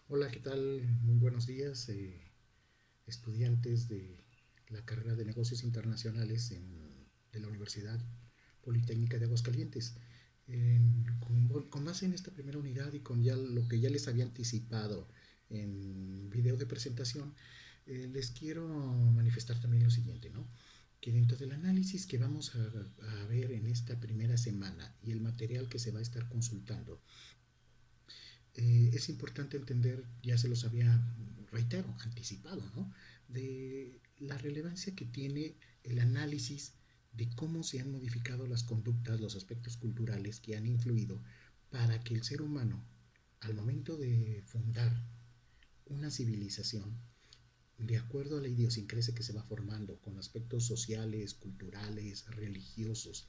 Hola, ¿qué tal? Muy buenos días, estudiantes de la carrera de negocios internacionales de la Universidad Politécnica de Aguascalientes. Con base en esta primera unidad y con ya lo que ya les había anticipado en video de presentación, les quiero manifestar también lo siguiente, ¿no? Que dentro del análisis que vamos a ver en esta primera semana y el material que se va a estar consultando, es importante entender, ya se los había, reitero, anticipado, ¿no? De la relevancia que tiene el análisis de cómo se han modificado las conductas, los aspectos culturales que han influido para que el ser humano, al momento de fundar una civilización, de acuerdo a la idiosincrasia que se va formando con aspectos sociales, culturales, religiosos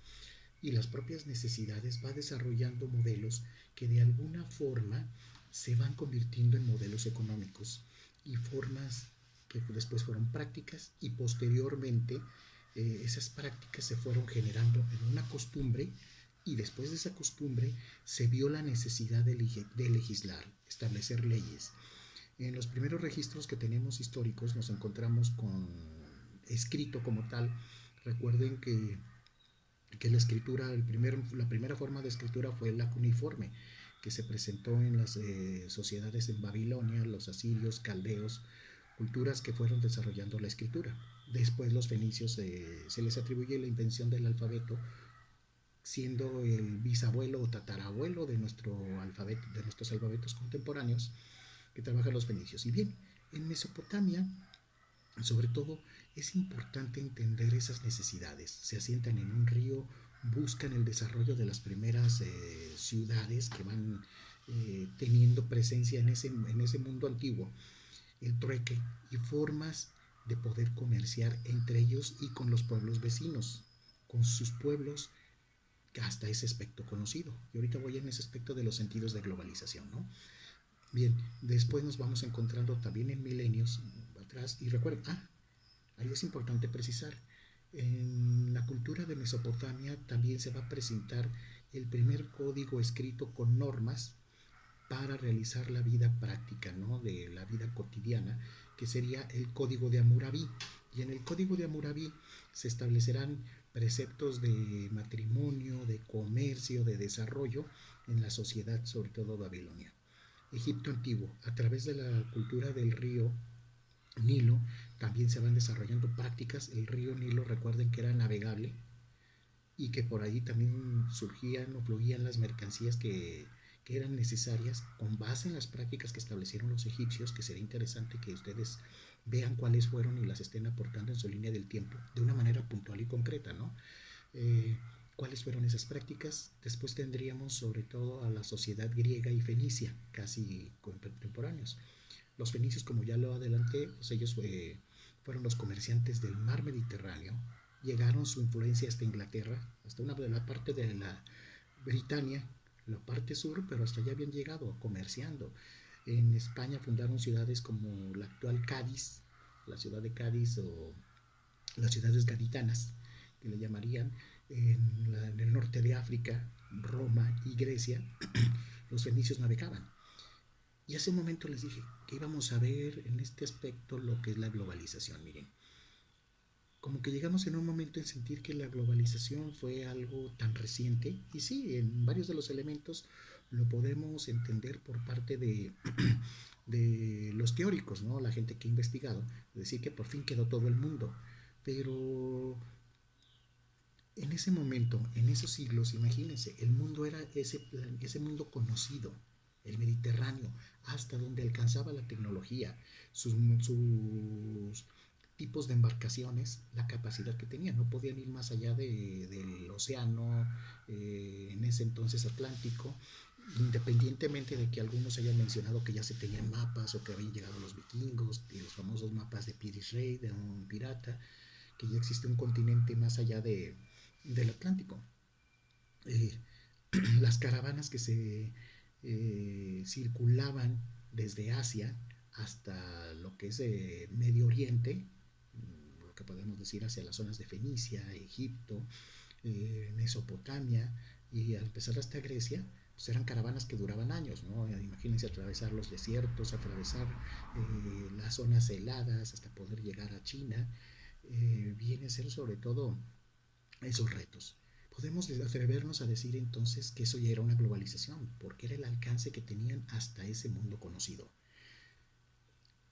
y las propias necesidades, va desarrollando modelos que de alguna forma se van convirtiendo en modelos económicos y formas que después fueron prácticas y posteriormente esas prácticas se fueron generando en una costumbre y después de esa costumbre se vio la necesidad de legislar, establecer leyes. En los primeros registros que tenemos históricos nos encontramos con escrito como tal. Recuerden que la escritura, la primera forma de escritura fue la cuneiforme, que se presentó en las sociedades en Babilonia, los asirios, caldeos, culturas que fueron desarrollando la escritura. Después los fenicios se les atribuye la invención del alfabeto, siendo el bisabuelo o tatarabuelo de, nuestro alfabeto, de nuestros alfabetos contemporáneos que trabajan los fenicios. Y bien, en Mesopotamia sobre todo, es importante entender esas necesidades. Se asientan en un río, buscan el desarrollo de las primeras ciudades que van teniendo presencia en ese mundo antiguo, el trueque y formas de poder comerciar entre ellos y con los pueblos vecinos, con sus pueblos hasta ese aspecto conocido. Y ahorita voy en ese aspecto de los sentidos de globalización, ¿no? Bien, después nos vamos encontrando también en milenios atrás y recuerden, ahí es importante precisar, en la cultura de Mesopotamia también se va a presentar el primer código escrito con normas para realizar la vida práctica, ¿no? De la vida cotidiana, que sería el código de Hammurabi. Y en el código de Hammurabi se establecerán preceptos de matrimonio, de comercio, de desarrollo en la sociedad, sobre todo babilonia. Egipto antiguo, a través de la cultura del río Nilo, también se van desarrollando prácticas. El río Nilo, recuerden que era navegable y que por ahí también surgían o fluían las mercancías que eran necesarias con base en las prácticas que establecieron los egipcios, que sería interesante que ustedes vean cuáles fueron y las estén aportando en su línea del tiempo de una manera puntual y concreta, ¿no? Eh, ¿Cuáles fueron esas prácticas? Después tendríamos sobre todo a la sociedad griega y fenicia, casi contemporáneos. Los fenicios, como ya lo adelanté, pues ellos fueron los comerciantes del mar Mediterráneo. Llegaron su influencia hasta Inglaterra, hasta una de la parte de la Britania, la parte sur, pero hasta allá habían llegado comerciando. En España fundaron ciudades como la actual Cádiz, la ciudad de Cádiz o las ciudades gaditanas, que le llamarían, en el norte de África, Roma y Grecia, los fenicios navegaban. Y hace un momento les dije que íbamos a ver en este aspecto lo que es la globalización. Miren, como que llegamos en un momento en sentir que la globalización fue algo tan reciente, y sí, en varios de los elementos lo podemos entender por parte de los teóricos, ¿no? La gente que ha investigado, decir que por fin quedó todo el mundo. Pero en ese momento, en esos siglos, imagínense, el mundo era ese mundo conocido, el Mediterráneo, hasta donde alcanzaba la tecnología, sus tipos de embarcaciones, la capacidad que tenían, no podían ir más allá del océano, en ese entonces Atlántico, independientemente de que algunos hayan mencionado que ya se tenían mapas o que habían llegado los vikingos y los famosos mapas de Piris Rey, de un pirata, que ya existe un continente más allá del Atlántico. Eh, las caravanas que se circulaban desde Asia hasta lo que es Medio Oriente, lo que podemos decir hacia las zonas de Fenicia, Egipto, Mesopotamia y al empezar hasta Grecia, pues eran caravanas que duraban años, ¿no? Imagínense atravesar los desiertos, atravesar las zonas heladas hasta poder llegar a China. Viene a ser sobre todo esos retos. Podemos atrevernos a decir entonces que eso ya era una globalización, porque era el alcance que tenían hasta ese mundo conocido.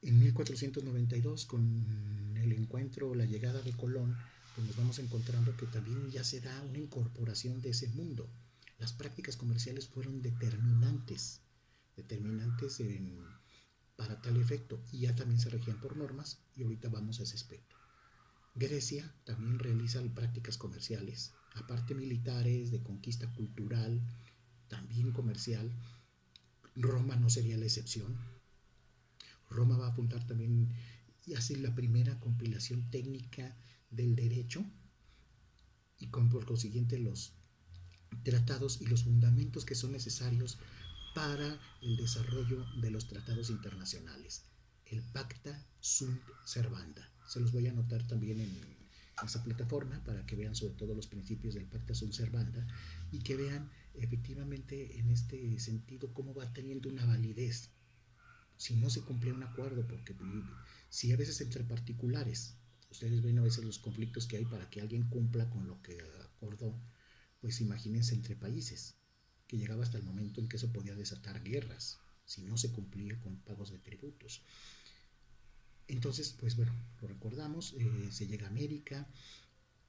En 1492, con el encuentro o la llegada de Colón, pues nos vamos encontrando que también ya se da una incorporación de ese mundo. Las prácticas comerciales fueron determinantes para tal efecto, y ya también se regían por normas, y ahorita vamos a ese aspecto. Grecia también realiza prácticas comerciales, aparte militares, de conquista cultural, también comercial. Roma no sería la excepción. Roma va a fundar también y hace la primera compilación técnica del derecho, y con por consiguiente los tratados y los fundamentos que son necesarios para el desarrollo de los tratados internacionales. El Pacta Sunt Servanda. Se los voy a anotar también en esa plataforma para que vean sobre todo los principios del Pacta Sunt Servanda y que vean efectivamente en este sentido cómo va teniendo una validez si no se cumplía un acuerdo, porque si a veces entre particulares, ustedes ven a veces los conflictos que hay para que alguien cumpla con lo que acordó, pues imagínense entre países, que llegaba hasta el momento en que eso podía desatar guerras, si no se cumplía con pagos de tributos. Entonces, pues bueno, lo recordamos, se llega a América,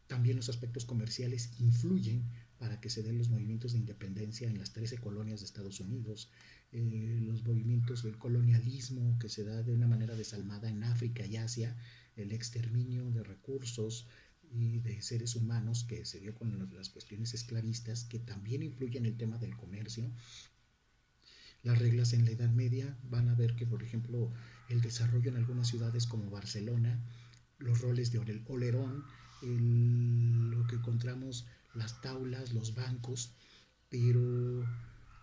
también los aspectos comerciales influyen para que se den los movimientos de independencia en las 13 colonias de Estados Unidos, los movimientos del colonialismo que se da de una manera desalmada en África y Asia, el exterminio de recursos y de seres humanos que se dio con las cuestiones esclavistas, que también influyen en el tema del comercio. Las reglas en la Edad Media van a ver que, por ejemplo, el desarrollo en algunas ciudades como Barcelona, los roles de olerón, lo que encontramos, las taulas, los bancos, pero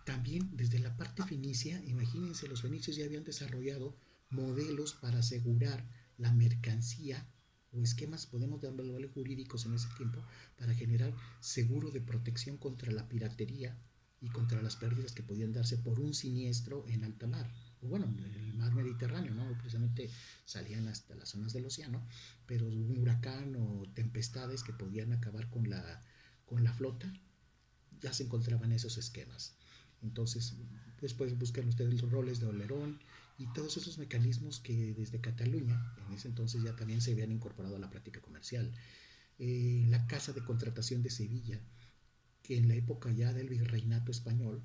también desde la parte fenicia, imagínense, los fenicios ya habían desarrollado modelos para asegurar la mercancía o esquemas, podemos llamarlo jurídicos en ese tiempo, para generar seguro de protección contra la piratería y contra las pérdidas que podían darse por un siniestro en alta mar. O bueno, el mar Mediterráneo, ¿no? Precisamente salían hasta las zonas del océano, pero un huracán o tempestades que podían acabar con la flota, ya se encontraban esos esquemas. Entonces, después buscan ustedes los roles de Olerón y todos esos mecanismos que desde Cataluña, en ese entonces ya también se habían incorporado a la práctica comercial. La Casa de Contratación de Sevilla, que en la época ya del virreinato español,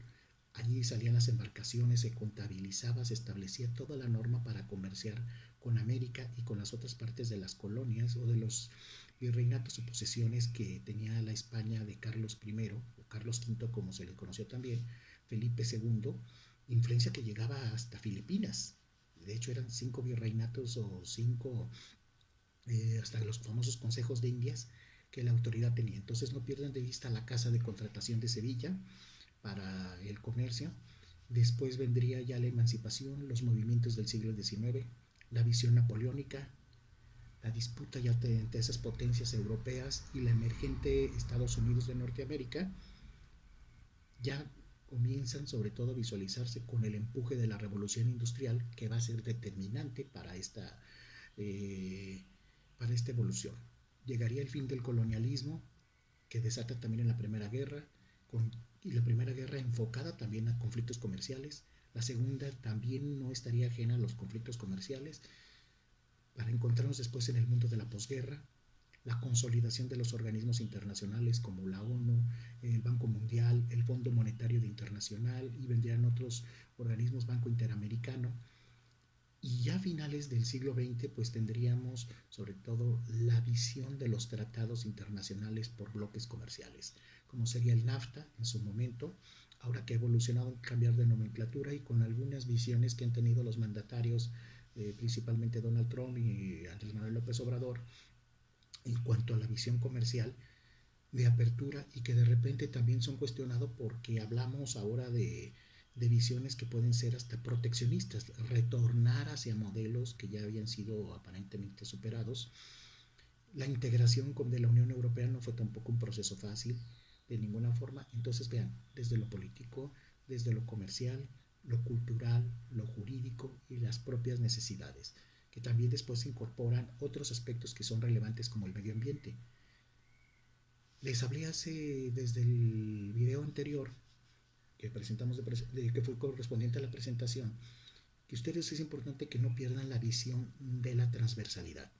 allí salían las embarcaciones, se contabilizaba, se establecía toda la norma para comerciar con América y con las otras partes de las colonias o de los virreinatos o posesiones que tenía la España de Carlos I o Carlos V, como se le conoció también, Felipe II, influencia que llegaba hasta Filipinas. De hecho, eran 5 virreinatos o 5, hasta los famosos consejos de Indias que la autoridad tenía. Entonces no pierdan de vista la Casa de Contratación de Sevilla para el comercio. Después vendría ya la emancipación, los movimientos del siglo XIX, la visión napoleónica, la disputa ya entre esas potencias europeas y la emergente Estados Unidos de Norteamérica, ya comienzan sobre todo a visualizarse con el empuje de la revolución industrial, que va a ser determinante eh, para esta evolución. Llegaría el fin del colonialismo, que desata también en la Primera Guerra, y la Primera Guerra enfocada también a conflictos comerciales. La Segunda también no estaría ajena a los conflictos comerciales, para encontrarnos después en el mundo de la posguerra, la consolidación de los organismos internacionales como la ONU, el Banco Mundial, el Fondo Monetario Internacional, y vendrían otros organismos, Banco Interamericano. Y ya a finales del siglo XX pues tendríamos sobre todo la visión de los tratados internacionales por bloques comerciales, como sería el NAFTA en su momento, ahora que ha evolucionado en cambiar de nomenclatura y con algunas visiones que han tenido los mandatarios, principalmente Donald Trump y Andrés Manuel López Obrador, en cuanto a la visión comercial de apertura, y que de repente también son cuestionados porque hablamos ahora de visiones que pueden ser hasta proteccionistas, retornar hacia modelos que ya habían sido aparentemente superados. La integración de la Unión Europea no fue tampoco un proceso fácil de ninguna forma. Entonces vean, desde lo político, desde lo comercial, lo cultural, lo jurídico y las propias necesidades, que también después se incorporan otros aspectos que son relevantes como el medio ambiente. Les hablé desde el video anterior que presentamos, que fue correspondiente a la presentación, que ustedes es importante que no pierdan la visión de la transversalidad.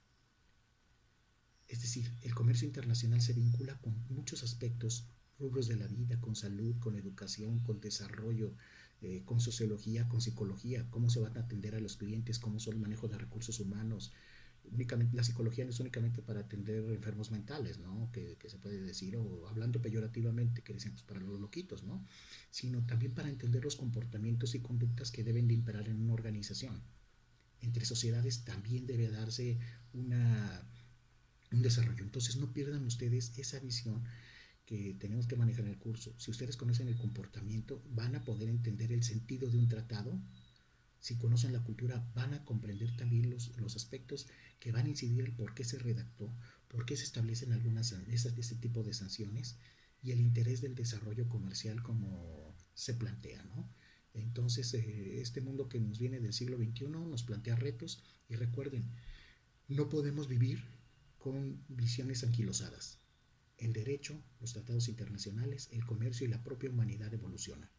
Es decir, el comercio internacional se vincula con muchos aspectos, rubros de la vida, con salud, con educación, con desarrollo, con sociología, con psicología, cómo se van a atender a los clientes, cómo son el manejo de recursos humanos. Únicamente, la psicología no es únicamente para atender enfermos mentales, ¿no? Que se puede decir, o hablando peyorativamente, que dicen pues para los loquitos, ¿no? Sino también para entender los comportamientos y conductas que deben de imperar en una organización. Entre sociedades también debe darse una, un desarrollo. Entonces no pierdan ustedes esa visión que tenemos que manejar en el curso. Si ustedes conocen el comportamiento, van a poder entender el sentido de un tratado. Si conocen la cultura, van a comprender también los aspectos que van a incidir en por qué se redactó, por qué se establecen algunas este tipo de sanciones y el interés del desarrollo comercial como se plantea, ¿no? Entonces, este mundo que nos viene del siglo XXI nos plantea retos y recuerden, no podemos vivir con visiones anquilosadas. El derecho, los tratados internacionales, el comercio y la propia humanidad evolucionan.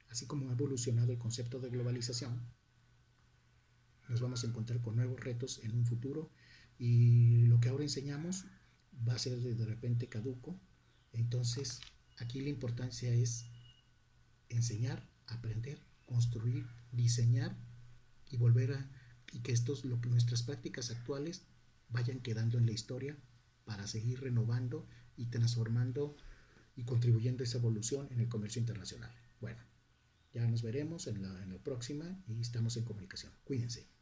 Así como ha evolucionado el concepto de globalización, nos vamos a encontrar con nuevos retos en un futuro y lo que ahora enseñamos va a ser de repente caduco. Entonces, aquí la importancia es enseñar, aprender, construir, diseñar y volver a y que nuestras prácticas actuales vayan quedando en la historia para seguir renovando y transformando y contribuyendo a esa evolución en el comercio internacional. Bueno, ya nos veremos en la próxima y estamos en comunicación. Cuídense.